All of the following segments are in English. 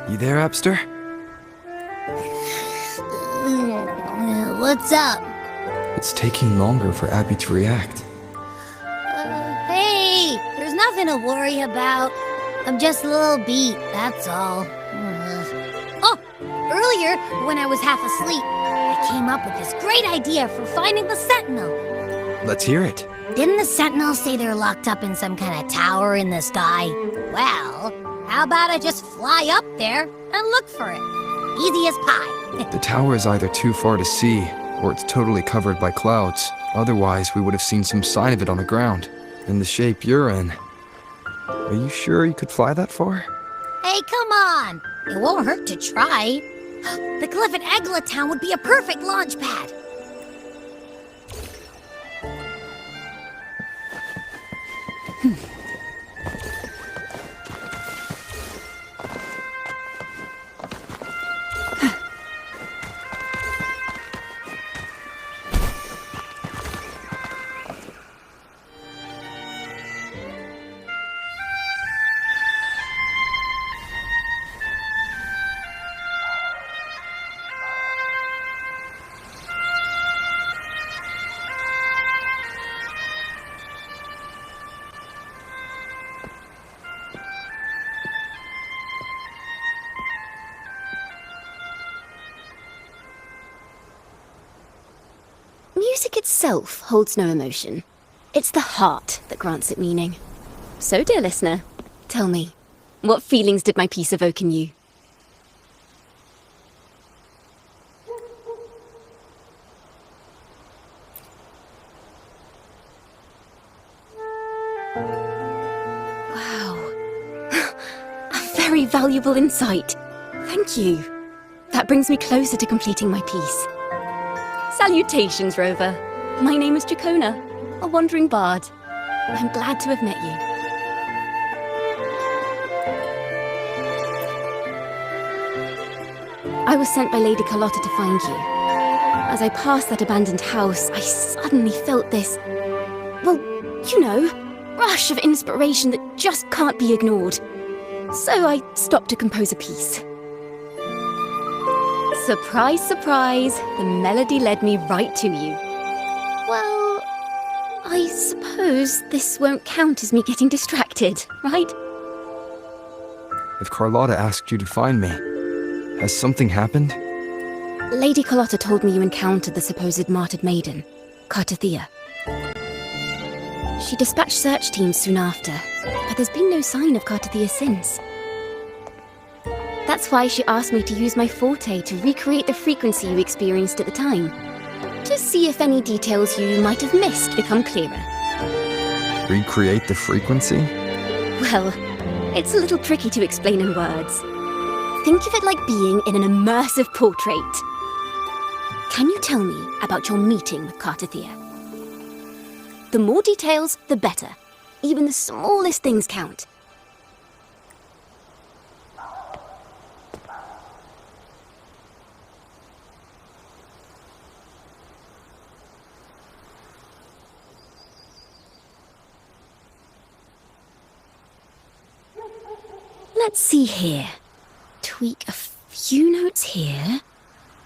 You there, Epster? What's up? It's taking longer for Abby to react. Hey, there's nothing to worry about. I'm just a little beat, that's all. Oh, earlier, when I was half asleep, I came up with this great idea for finding the Sentinel. Let's hear it. Didn't the Sentinel say they're locked up in some kind of tower in the sky? Well, how about I just fly up there and look for it? Easy as pie. The tower is either too far to see, or it's totally covered by clouds. Otherwise, we would have seen some sign of it on the ground. In the shape you're in. Are you sure you could fly that far? Hey, come on! It won't hurt to try. The cliff at Egla Town would be a perfect launch pad. Music itself holds no emotion. It's the heart that grants it meaning. So, dear listener, tell me, what feelings did my piece evoke in you? Wow. A very valuable insight. Thank you. That brings me closer to completing my piece. Salutations, Rover. My name is Jacona, a wandering bard. I'm glad to have met you. I was sent by Lady Carlotta to find you. As I passed that abandoned house, I suddenly felt this, well, you know, rush of inspiration that just can't be ignored. So I stopped to compose a piece. Surprise, surprise, the melody led me right to you. Well, I suppose this won't count as me getting distracted, right? If Carlotta asked you to find me, has something happened? Lady Carlotta told me you encountered the supposed martyred maiden, Cartathea. She dispatched search teams soon after, but there's been no sign of Cartathea since. That's why she asked me to use my forte to recreate the frequency you experienced at the time, to see if any details you might have missed become clearer. Recreate the frequency? Well, it's a little tricky to explain in words. Think of it like being in an immersive portrait. Can you tell me about your meeting with Cartathea? The more details, the better. Even the smallest things count. Let's see here. Tweak a few notes here.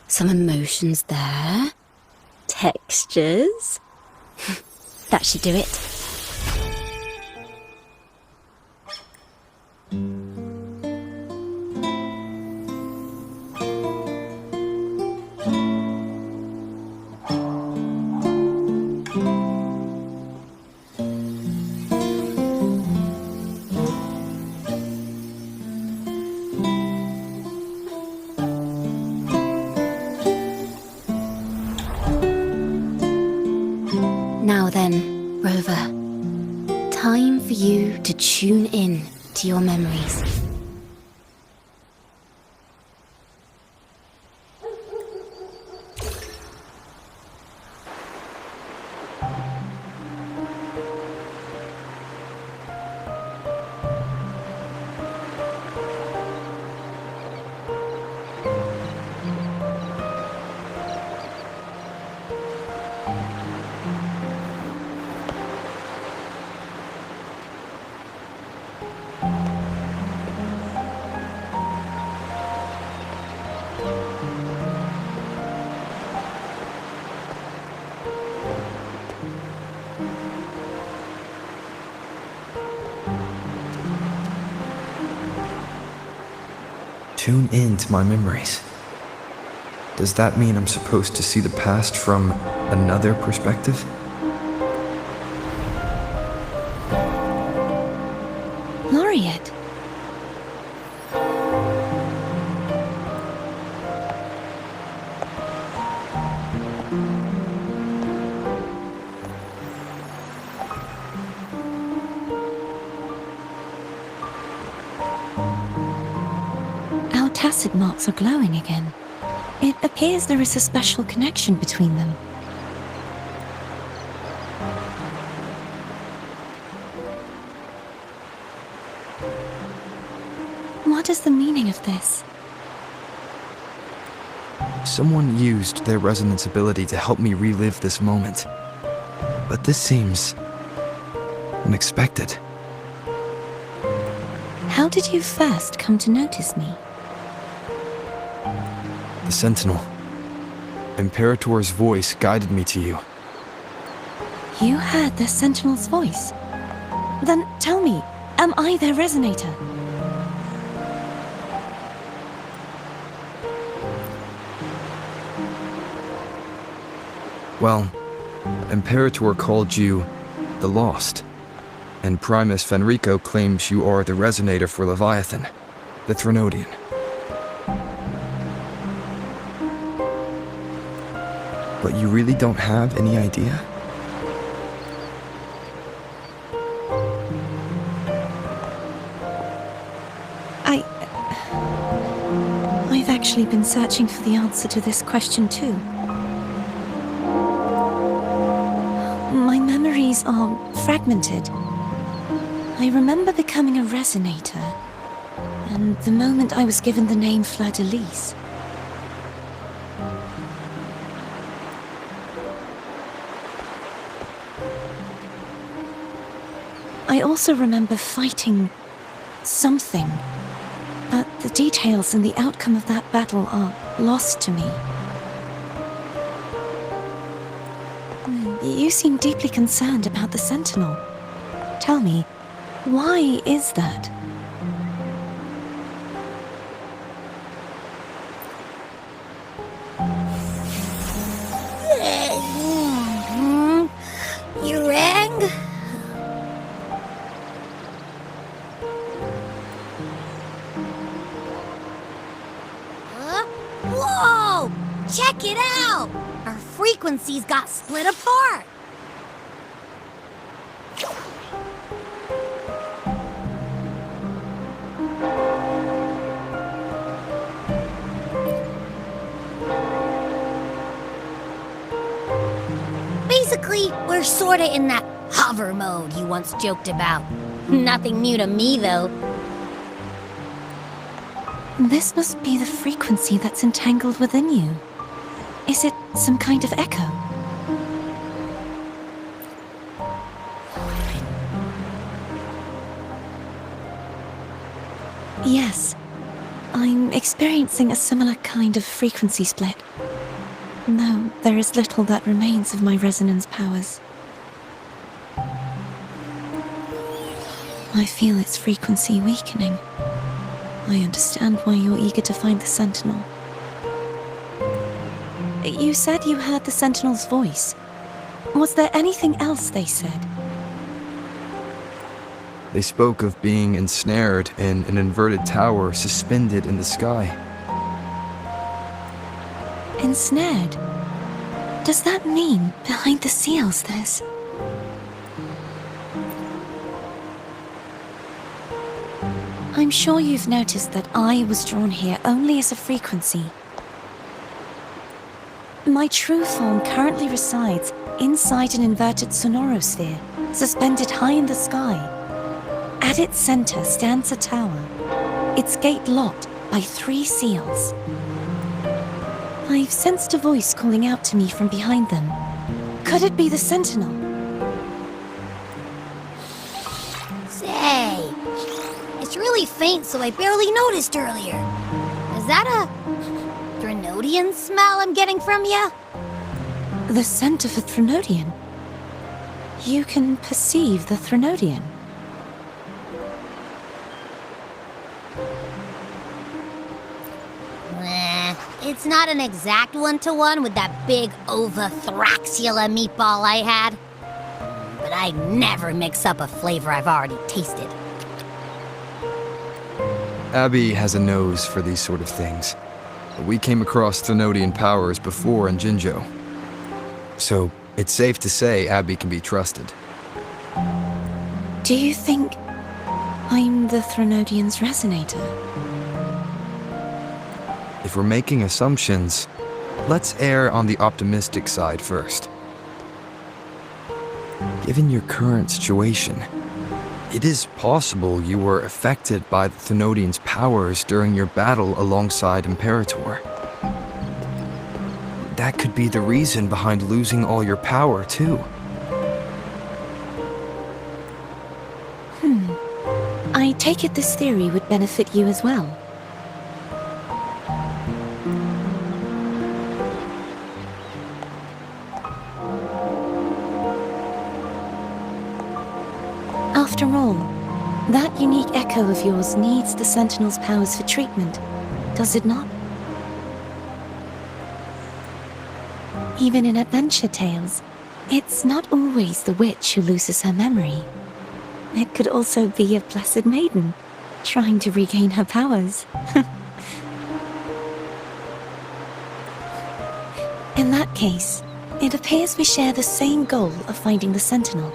Some emotions there. Textures. That should do it. Now then, Rover, time for you to tune in to your memories. Tune in to my memories. Does that mean I'm supposed to see the past from another perspective? Laureate. Our tacit marks are glowing again. It appears there is a special connection between them. What is the meaning of this? Someone used their resonance ability to help me relive this moment. But this seems unexpected. How did you first come to notice me? The Sentinel. Imperator's voice guided me to you. You heard the Sentinel's voice? Then tell me, am I their resonator? Well, Imperator called you the Lost, and Primus Fenrico claims you are the resonator for Leviathan, the Threnodian. But you really don't have any idea? I've actually been searching for the answer to this question too. My memories are fragmented. I remember becoming a resonator, and the moment I was given the name Fleur-de-Lis. I also remember fighting something, but the details and the outcome of that battle are lost to me. You seem deeply concerned about the Sentinel. Tell me, why is that? You rang? Huh? Whoa! Check it out! Our frequencies got split apart! Basically, we're sorta in that hover mode you once joked about. Nothing new to me, though. This must be the frequency that's entangled within you. Is it some kind of echo? Yes. I'm experiencing a similar kind of frequency split. No, there is little that remains of my resonance powers. I feel its frequency weakening. I understand why you're eager to find the Sentinel. You said you heard the Sentinel's voice. Was there anything else they said? They spoke of being ensnared in an inverted tower suspended in the sky. Ensnared? Does that mean behind the seals there's... I'm sure you've noticed that I was drawn here only as a frequency. My true form currently resides inside an inverted sonorosphere, suspended high in the sky. At its center stands a tower, its gate locked by 3 seals. I've sensed a voice calling out to me from behind them. Could it be the Sentinel? Say, it's really faint, so I barely noticed earlier. Is that a Threnodian smell I'm getting from you? The scent of a Threnodian? You can perceive the Threnodian? It's not an exact one-to-one with that big Ovathraxula meatball I had. But I never mix up a flavor I've already tasted. Abby has a nose for these sort of things. We came across Thenodian powers before in Jinzhou. So, it's safe to say Abby can be trusted. Do you think I'm the Thenodian's resonator? If we're making assumptions, let's err on the optimistic side first. Given your current situation, it is possible you were affected by the Thenodian's powers during your battle alongside Imperator. That could be the reason behind losing all your power, too. I take it this theory would benefit you as well. After all, that unique echo of yours needs the Sentinel's powers for treatment, does it not? Even in adventure tales, it's not always the witch who loses her memory. It could also be a blessed maiden, trying to regain her powers. In that case, it appears we share the same goal of finding the Sentinel.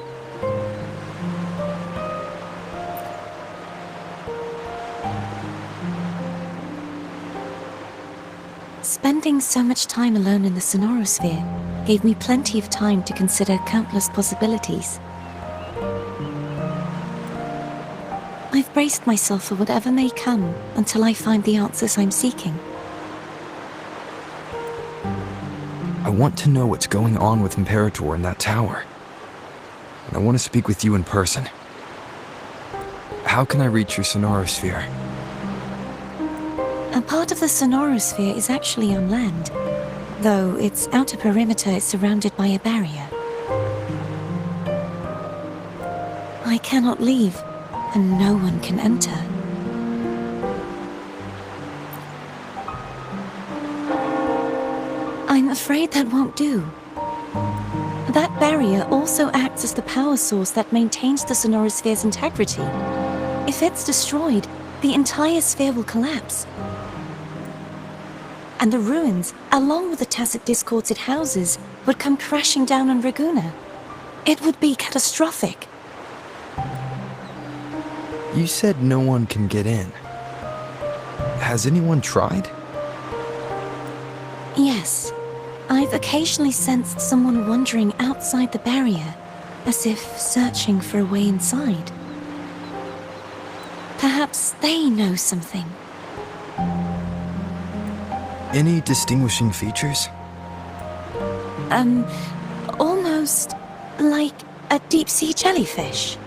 Spending so much time alone in the Sonorosphere gave me plenty of time to consider countless possibilities. I've braced myself for whatever may come until I find the answers I'm seeking. I want to know what's going on with Imperator in that tower. And I want to speak with you in person. How can I reach your Sonorosphere? A part of the Sonorosphere is actually on land, though its outer perimeter is surrounded by a barrier. I cannot leave, and no one can enter. I'm afraid that won't do. That barrier also acts as the power source that maintains the Sonorosphere's integrity. If it's destroyed, the entire sphere will collapse. And the ruins, along with the tacit discords it houses, would come crashing down on Raguna. It would be catastrophic. You said no one can get in. Has anyone tried? Yes. I've occasionally sensed someone wandering outside the barrier, as if searching for a way inside. Perhaps they know something. Any distinguishing features? Almost like a deep-sea jellyfish.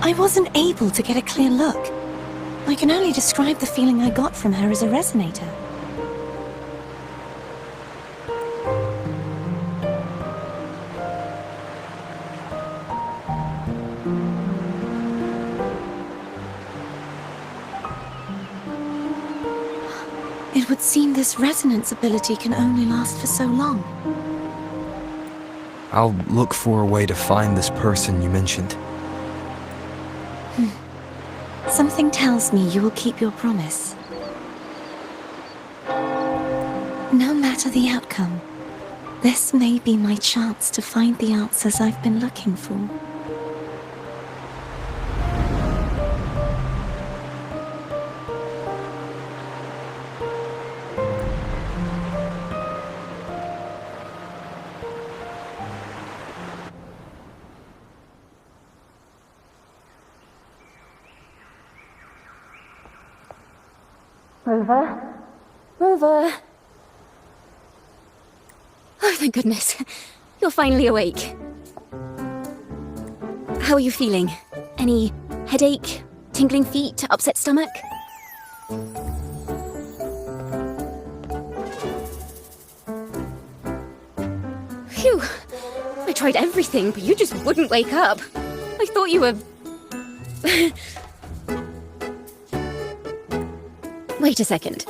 I wasn't able to get a clear look. I can only describe the feeling I got from her as a resonator. It would seem this resonance ability can only last for so long. I'll look for a way to find this person you mentioned. Something tells me you will keep your promise. No matter the outcome, this may be my chance to find the answers I've been looking for. Rover? Rover! Oh, thank goodness. You're finally awake. How are you feeling? Any headache, tingling feet, upset stomach? tried everything, but you just wouldn't wake up. I thought you were... Wait a second.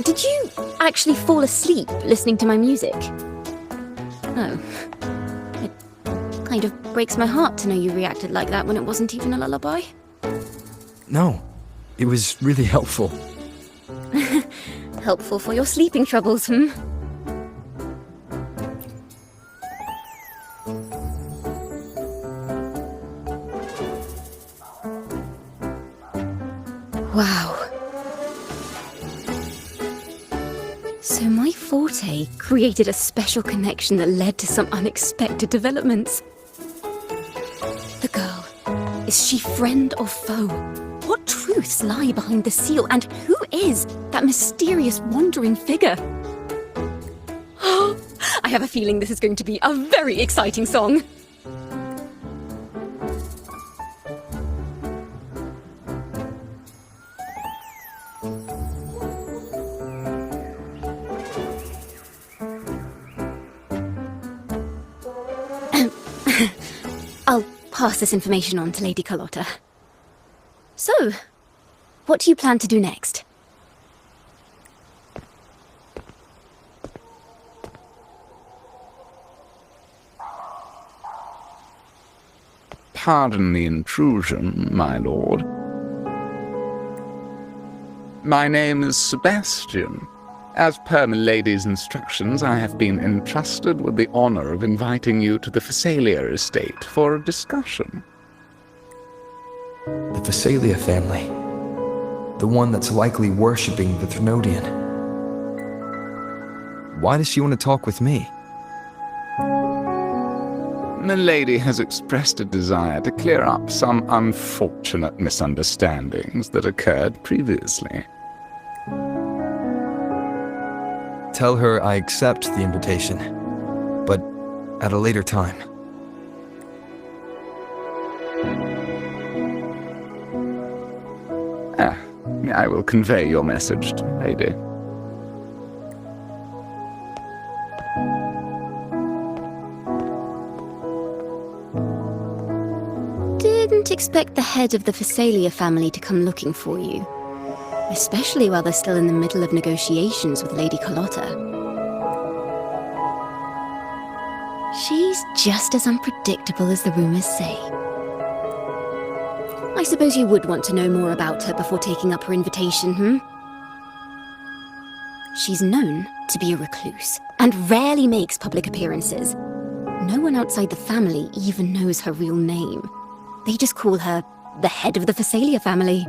Did you actually fall asleep listening to my music? Oh. It kind of breaks my heart to know you reacted like that when it wasn't even a lullaby. No, it was really helpful. Helpful for your sleeping troubles, hmm? Wow. So my forte created a special connection that led to some unexpected developments. The girl, is she friend or foe? What truths lie behind the seal, and who is that mysterious wandering figure? I have a feeling this is going to be a very exciting song. I'll pass this information on to Lady Carlotta. So, what do you plan to do next? Pardon the intrusion, my lord. My name is Sebastian. As per milady's instructions, I have been entrusted with the honor of inviting you to the Phasalia estate for a discussion. The Phasalia family. The one that's likely worshipping the Thrnodian. Why does she want to talk with me? Milady has expressed a desire to clear up some unfortunate misunderstandings that occurred previously. Tell her I accept the invitation, but at a later time. I will convey your message to Milady. Didn't expect the head of the Phasalia family to come looking for you. Especially while they're still in the middle of negotiations with Lady Carlotta. She's just as unpredictable as the rumors say. I suppose you would want to know more about her before taking up her invitation, hmm? She's known to be a recluse, and rarely makes public appearances. No one outside the family even knows her real name. They just call her the head of the Phasalia family.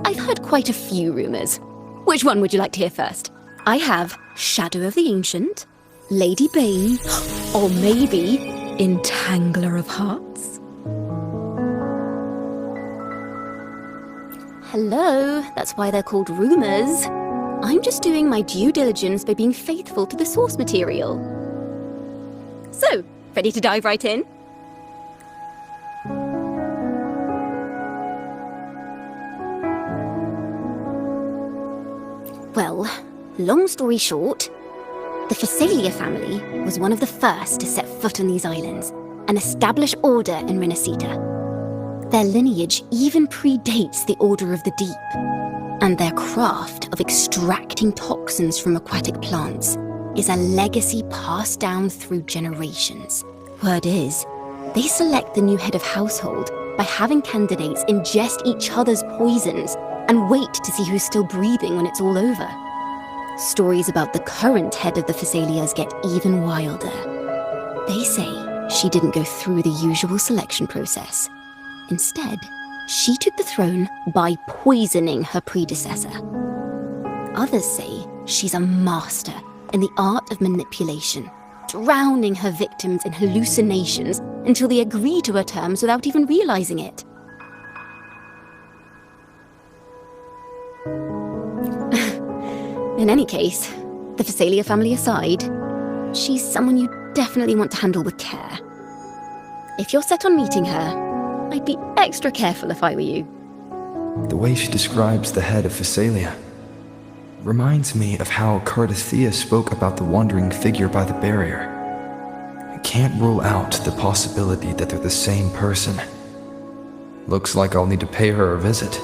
I've heard quite a few rumors. Which one would you like to hear first? I have Shadow of the Ancient, Lady Bane, or maybe Entangler of Hearts? Hello, that's why they're called rumors. I'm just doing my due diligence by being faithful to the source material. So, ready to dive right in? Well, long story short, the Phasalia family was one of the first to set foot on these islands and establish order in Renacita. Their lineage even predates the Order of the Deep, and their craft of extracting toxins from aquatic plants is a legacy passed down through generations. Word is, they select the new head of household by having candidates ingest each other's poisons and wait to see who's still breathing when it's all over. Stories about the current head of the Phasalias get even wilder. They say she didn't go through the usual selection process. Instead, she took the throne by poisoning her predecessor. Others say she's a master in the art of manipulation, drowning her victims in hallucinations until they agree to her terms without even realizing it. In any case, the Phasalia family aside, she's someone you definitely want to handle with care. If you're set on meeting her, I'd be extra careful if I were you. The way she describes the head of Phasalia reminds me of how Cardothea spoke about the wandering figure by the barrier. can't rule out the possibility that they're the same person. Looks like I'll need to pay her a visit.